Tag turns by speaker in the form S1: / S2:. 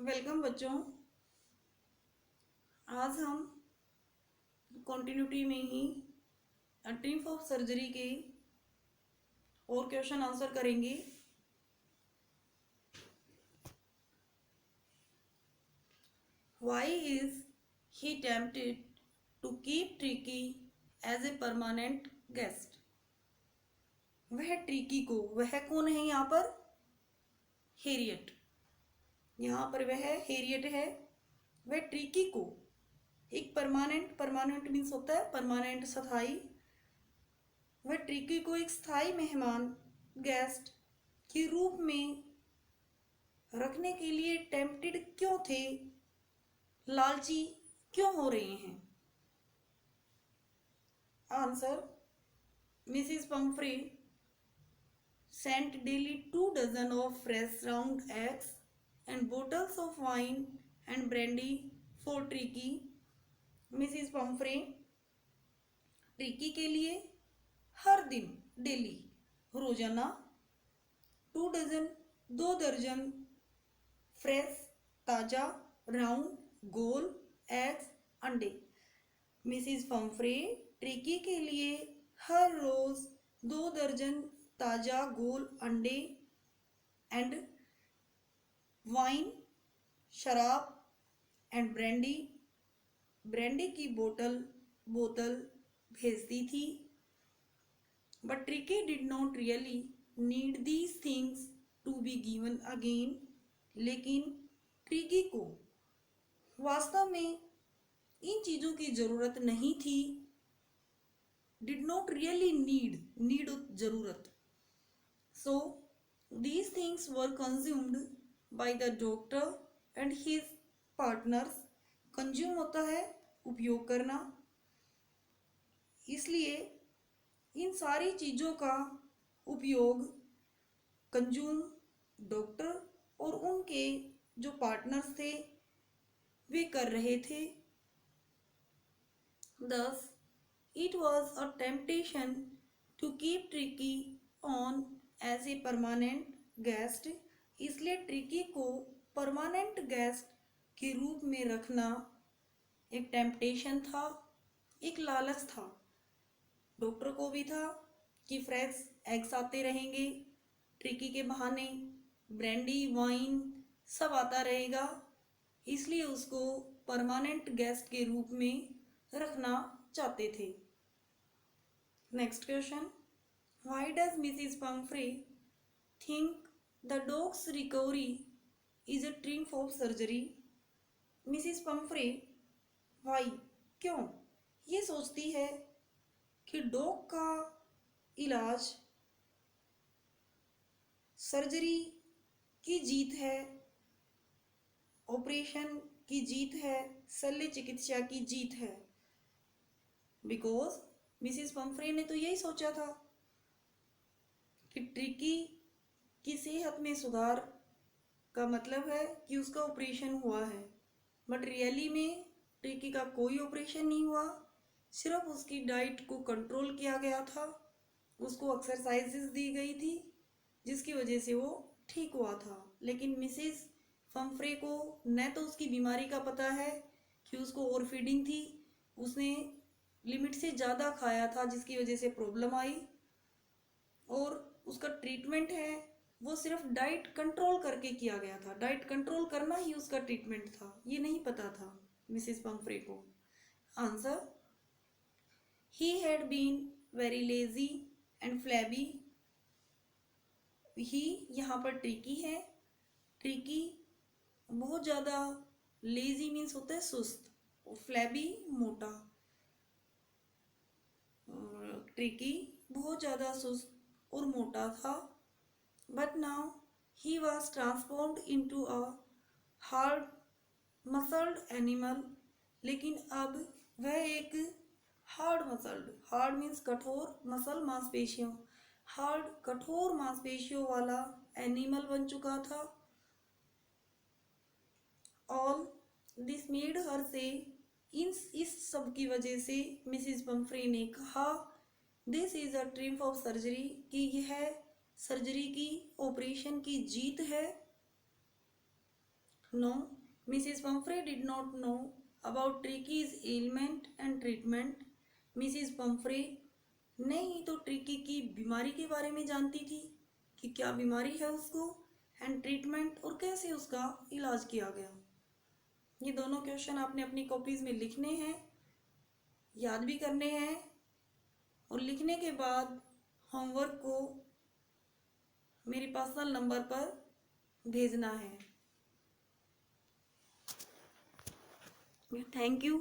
S1: Welcome बच्चों। आज हम कॉन्टिन्यूटी में ही ट्रिम्फ ऑफ सर्जरी के और क्वेश्चन आंसर करेंगे। Why is he tempted to keep Tricky as a permanent guest? वह ट्रिकी को, वह कौन है यहाँ पर? हैरियट। यहाँ पर वह हैरियट है। वह ट्रिकी को एक परमानेंट मीन्स होता है परमानेंट, स्थायी। वह ट्रिकी को एक स्थायी मेहमान, गेस्ट के रूप में रखने के लिए टेम्प्टेड क्यों थे, लालची क्यों हो रहे हैं? Answer: Mrs Pomfrey sent daily 2 dozen of fresh round eggs and bottles of wine and brandy for Tricky. Mrs Pumphrey Tricki के लिए हर दिन, डेली, रोजाना 2 डजन, 2 दर्जन फ्रेश, ताजा, राउंड, गोल एग्स, अंडे। मिसिस पंफ्रे ट्रिकी के लिए हर रोज 2 दर्जन ताजा गोल अंडे एंड वाइन, शराब, एंड ब्रांडी की बोतल भेजती थी। But Tricki did not really need these things to be given again. लेकिन ट्रिकी को वास्तव में इन चीज़ों की ज़रूरत नहीं थी। डिड नॉट रियली नीड ज़रूरत। So these things were consumed by the doctor and his partners. Consume होता है उपयोग करना, इसलिए इन सारी चीज़ों का उपयोग कंज्यूम डॉक्टर और उनके जो पार्टनर्स थे वे कर रहे थे। Thus, it was a temptation to keep Tricky on as a permanent guest. इसलिए ट्रिकी को परमानेंट गेस्ट के रूप में रखना एक टेम्पटेशन था, एक लालच था। डॉक्टर को भी था कि फ्रेश एग्स आते रहेंगे, ट्रिकी के बहाने ब्रांडी, वाइन सब आता रहेगा, इसलिए उसको परमानेंट गेस्ट के रूप में रखना चाहते थे। Next question: why does Mrs Pomfrey think the dogs recovery is a triumph of surgery? Mrs Pomfrey why, क्यों, ये सोचती है कि डॉग का इलाज सर्जरी की जीत है, ऑपरेशन की जीत है, शल्य चिकित्सा की जीत है। बिकॉज मिसिस पंफ्रे ने तो यही सोचा था कि ट्रिकी की सेहत में सुधार का मतलब है कि उसका ऑपरेशन हुआ है। बट रियली में ट्रिकी का कोई ऑपरेशन नहीं हुआ, सिर्फ उसकी डाइट को कंट्रोल किया गया था, उसको एक्सरसाइजेस दी गई थी जिसकी वजह से वो ठीक हुआ था। लेकिन मिसिस पंफ्रे को न तो उसकी बीमारी का पता है कि उसको ओवर फीडिंग थी, उसने लिमिट से ज़्यादा खाया था जिसकी वजह से प्रॉब्लम आई, और उसका ट्रीटमेंट है वो सिर्फ डाइट कंट्रोल करके किया गया था। डाइट कंट्रोल करना ही उसका ट्रीटमेंट था, ये नहीं पता था मिसिस पंफ्रे को। Answer: he had been very lazy and flabby. ही यहाँ पर ट्रिकी है। ट्रिकी बहुत ज़्यादा, लेजी मीन्स होता है सुस्त, और फ्लैबी मोटा। ट्रिकी बहुत ज़्यादा सुस्त और मोटा था। But now he was transformed into a hard muscled animal. लेकिन अब वह एक हार्ड मीन्स कठोर, मसल मांसपेशियों, हार्ड कठोर मांसपेशियों वाला एनिमल बन चुका था। ऑल दिस मेड हर से, इस सब की वजह से मिसिस पंफ्रे ने कहा, this is a triumph of surgery, कि यह सर्जरी की, ऑपरेशन की जीत है। No, Mrs Pumphrey did not know about Tricki's element and treatment. Mrs Pumphrey नहीं तो ट्रिकी की बीमारी के बारे में जानती थी कि क्या बीमारी है उसको, एंड ट्रीटमेंट और कैसे उसका इलाज किया गया। ये दोनों क्वेश्चन आपने अपनी कॉपीज में लिखने हैं, याद भी करने हैं, और लिखने के बाद होमवर्क को मेरे पर्सनल नंबर पर भेजना है। Thank you.